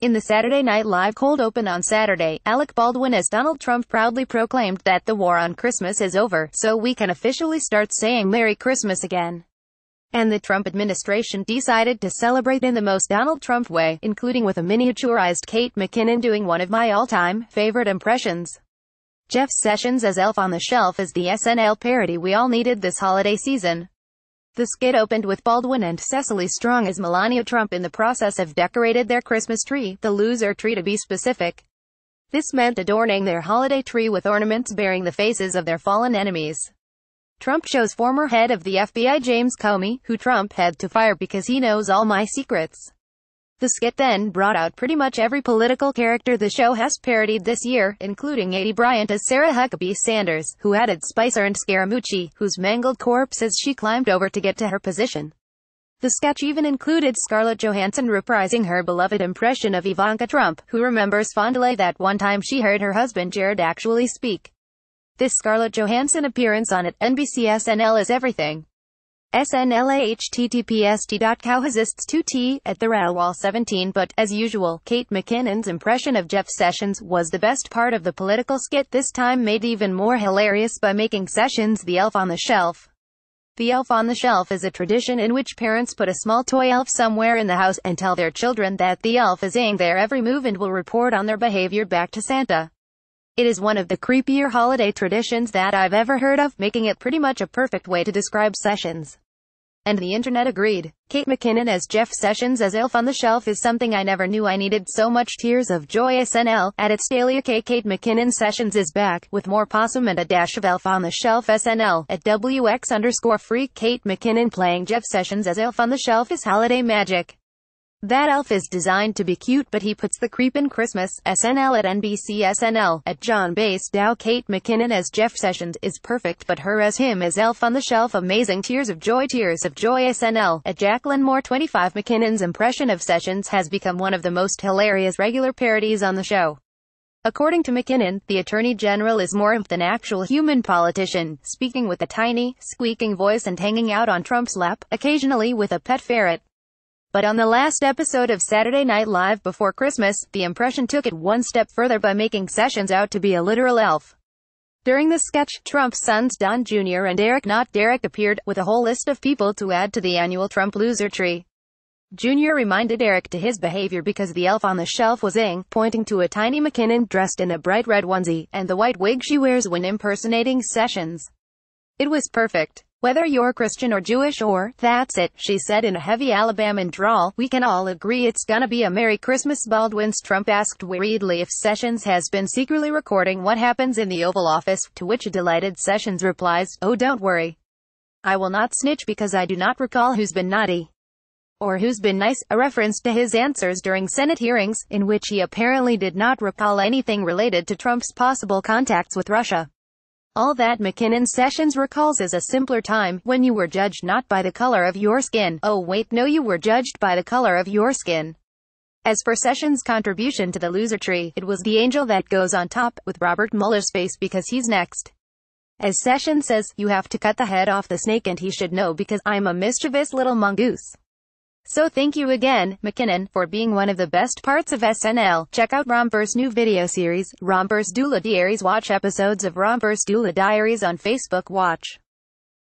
In the Saturday Night Live cold open on Saturday, Alec Baldwin as Donald Trump proudly proclaimed that the war on Christmas is over, so we can officially start saying Merry Christmas again. And the Trump administration decided to celebrate in the most Donald Trump way, including with a miniaturized Kate McKinnon doing one of my all-time favorite impressions. Jeff Sessions as Elf on the Shelf is the SNL parody we all needed this holiday season. The skit opened with Baldwin and Cecily Strong as Melania Trump in the process of decorated their Christmas tree, the loser tree to be specific. This meant adorning their holiday tree with ornaments bearing the faces of their fallen enemies. Trump shows former head of the FBI James Comey, who Trump had to fire because he knows all my secrets. The skit then brought out pretty much every political character the show has parodied this year, including Aidy Bryant as Sarah Huckabee Sanders, who added Spicer and Scaramucci, whose mangled corpse as she climbed over to get to her position. The sketch even included Scarlett Johansson reprising her beloved impression of Ivanka Trump, who remembers fondly that one time she heard her husband Jared actually speak. This Scarlett Johansson appearance on NBC SNL is everything. SNL/https://t.co/2t at the Wall 17. But, as usual, Kate McKinnon's impression of Jeff Sessions was the best part of the political skit, this time made even more hilarious by making Sessions the elf on the shelf. The elf on the shelf is a tradition in which parents put a small toy elf somewhere in the house and tell their children that the elf is seeing their every move and will report on their behavior back to Santa. It is one of the creepier holiday traditions that I've ever heard of, making it pretty much a perfect way to describe Sessions. And the internet agreed. Kate McKinnon as Jeff Sessions as Elf on the Shelf is something I never knew I needed. So much tears of joy. SNL at its daily Kate McKinnon Sessions is back, with more possum and a dash of Elf on the Shelf. SNL at WX_freak. Kate McKinnon playing Jeff Sessions as Elf on the Shelf is holiday magic. That elf is designed to be cute, but he puts the creep in Christmas. SNL at NBC. SNL at John Basedow. Kate McKinnon as Jeff Sessions is perfect, but her as him as Elf on the Shelf amazing. Tears of joy. SNL at Jacqueline Moore. 25. McKinnon's impression of Sessions has become one of the most hilarious regular parodies on the show. According to McKinnon, the Attorney General is more imp than actual human politician, speaking with a tiny, squeaking voice and hanging out on Trump's lap, occasionally with a pet ferret. But on the last episode of Saturday Night Live before Christmas, the impression took it one step further by making Sessions out to be a literal elf. During the sketch, Trump's sons Don Jr. and Eric not Derek appeared, with a whole list of people to add to the annual Trump loser tree. Jr. reminded Eric to his behavior because the elf on the shelf was pointing to a tiny McKinnon dressed in a bright red onesie, and the white wig she wears when impersonating Sessions. It was perfect. Whether you're Christian or Jewish or, that's it, she said in a heavy Alabama drawl, we can all agree it's gonna be a Merry Christmas. Baldwin's Trump asked worriedly if Sessions has been secretly recording what happens in the Oval Office, to which a delighted Sessions replies, oh don't worry. I will not snitch because I do not recall who's been naughty or who's been nice, a reference to his answers during Senate hearings, in which he apparently did not recall anything related to Trump's possible contacts with Russia. All that McKinnon Sessions recalls is a simpler time, when you were judged not by the color of your skin. Oh wait, no, you were judged by the color of your skin. As for Sessions' contribution to the loser tree, it was the angel that goes on top, with Robert Mueller's face because he's next. As Sessions says, you have to cut the head off the snake and he should know because I'm a mischievous little mongoose. So thank you again, McKinnon, for being one of the best parts of SNL. Check out Romper's new video series, Romper's Doula Diaries. Watch episodes of Romper's Doula Diaries on Facebook. Watch.